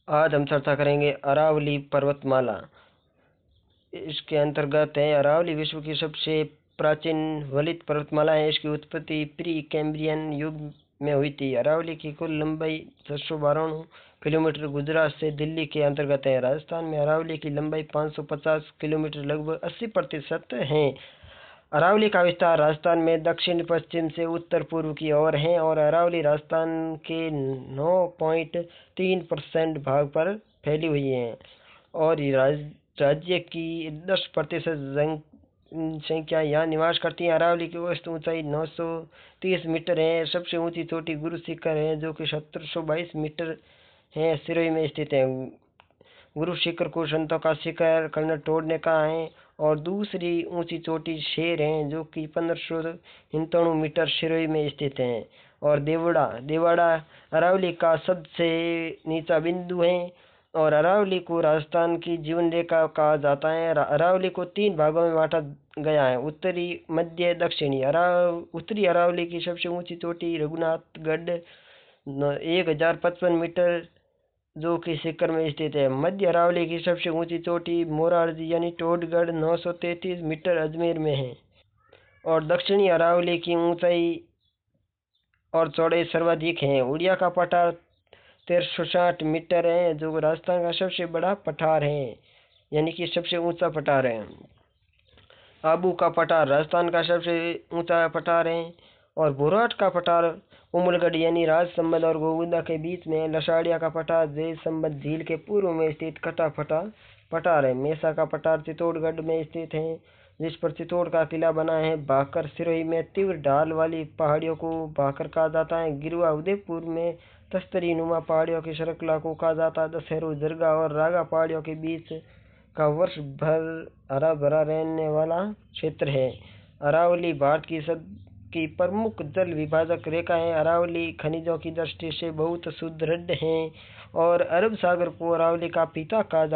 आज हम चर्चा करेंगे अरावली पर्वतमाला। इसके अंतर्गत है अरावली विश्व की सबसे प्राचीन वलित पर्वतमाला है। इसकी उत्पत्ति प्री कैम्ब्रियन युग में हुई थी। अरावली की कुल लंबाई 692 किलोमीटर गुजरात से दिल्ली के अंतर्गत है। राजस्थान में अरावली की लंबाई 550 किलोमीटर लगभग 80% है। अरावली का विस्तार राजस्थान में दक्षिण पश्चिम से उत्तर पूर्व की ओर है और अरावली राजस्थान के 9.3% भाग पर फैली हुई है और राज्य की 10% जनसंख्या यहाँ निवास करती है। अरावली की औसत ऊंचाई 930 मीटर है। सबसे ऊंची चोटी गुरु शिखर है जो कि 1722 मीटर है, सिरोही में स्थित है। गुरु शिखर को संतों का शिखर कर्ण तोड़ने का है और दूसरी ऊंची चोटी शेर है जो कि 1591 मीटर सिरोही में स्थित है। और देवड़ा अरावली का सबसे नीचा बिंदु है और अरावली को राजस्थान की जीवन रेखा कहा जाता है। अरावली को 3 भागों में बांटा गया है, उत्तरी, मध्य, दक्षिणी। उत्तरी अरावली की सबसे ऊंची चोटी रघुनाथगढ़ 1055 मीटर जो कि सीकर में स्थित है। मध्य अरावली की सबसे ऊंची चोटी मोरारजी यानी टोडगढ़ 933 मीटर अजमेर में है और दक्षिणी अरावली की ऊंचाई और चौड़ाई सर्वाधिक है। उड़िया का पठार 1360 मीटर है जो राजस्थान का सबसे बड़ा पठार है, यानी कि सबसे ऊंचा पठार है। आबू का पठार राजस्थान का सबसे ऊंचा पठार है और बोराट का पठार उमलगढ़ यानी राजसमंद और गोविंदा के बीच में। लसाड़िया का पठार जयसमंद झील के पूर्व में स्थित कटा पठार है। मेसा का पठार चित्तौड़गढ़ में स्थित है जिस पर चित्तौड़ का किला बना है। भाकर सिरोही में तीव्र ढाल वाली पहाड़ियों को भाकर कहा जाता है। गिरुआ उदयपुर में तस्तरी नुमा पहाड़ियों की श्रृंखला को कहा जाता है। दशहरो जरगा और रागा पहाड़ियों के बीच का वर्ष भर हरा भरा रहने वाला क्षेत्र है। अरावली भारत की प्रमुख जल विभाजक रेखा है। अरावली खनिजों की दृष्टि से बहुत सुदृढ़ है और अरब सागर को अरावली का पिता कहा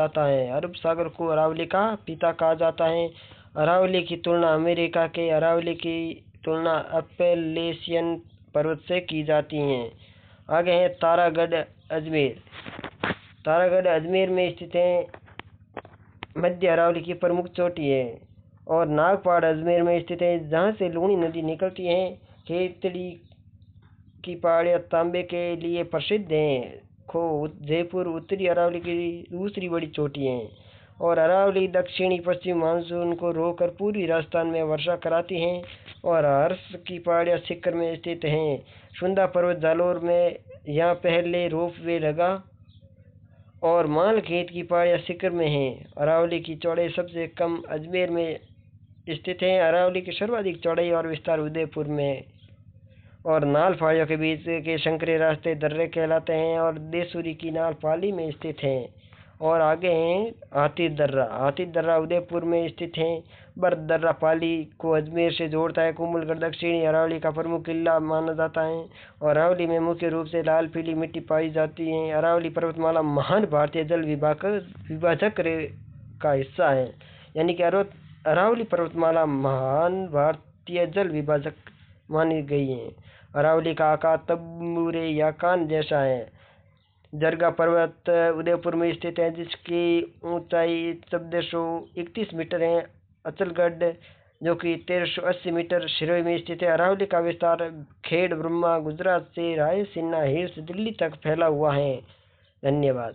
जाता है। अरावली की तुलना अमेरिका के अरावली की तुलना अपैलेशियन पर्वत से की जाती है। आगे है तारागढ़ अजमेर में स्थित है। मध्य अरावली की प्रमुख चोटी है और नागपाड़ अजमेर में स्थित है जहाँ से लूणी नदी निकलती है। खेतड़ी की पहाड़ियाँ तांबे के लिए प्रसिद्ध हैं। जयपुर उत्तरी अरावली की दूसरी बड़ी चोटी है और अरावली दक्षिणी पश्चिम मानसून को रोककर पूर्वी राजस्थान में वर्षा कराती हैं और हर्ष की पहाड़ियाँ सीकर में स्थित हैं। सुंदा पर्वत जालोर में यहाँ पहले रोप वे लगा और मालखेत की पहाड़ियाँ सीकर में हैं। अरावली की चौड़ाई सबसे कम अजमेर में स्थित है। अरावली की सर्वाधिक चौड़ाई और विस्तार उदयपुर में और नाल पहाड़ियों के बीच के संकरे रास्ते दर्रे कहलाते हैं और देसूरी की नाल पाली में स्थित है। और आगे हैं हाथी दर्रा उदयपुर में स्थित है। बर्द दर्रा पाली को अजमेर से जोड़ता है। कुंभलगढ़ दक्षिणी अरावली का प्रमुख किला माना जाता है और अरावली में मुख्य रूप से लाल पीली मिट्टी पाई जाती है। अरावली पर्वतमाला महान भारतीय जल विभाजक का हिस्सा है, यानी कि अरावली पर्वतमाला महान भारतीय जल विभाजक मानी गई है। अरावली का आकार तंबूरे या कान जैसा है। जरगा पर्वत उदयपुर में स्थित है जिसकी ऊंचाई 1431 मीटर है। अचलगढ़ जो कि 1380 मीटर सिरोही में स्थित है। अरावली का विस्तार खेड़ ब्रह्मा गुजरात से रायसीना हिल्स दिल्ली तक फैला हुआ है। धन्यवाद।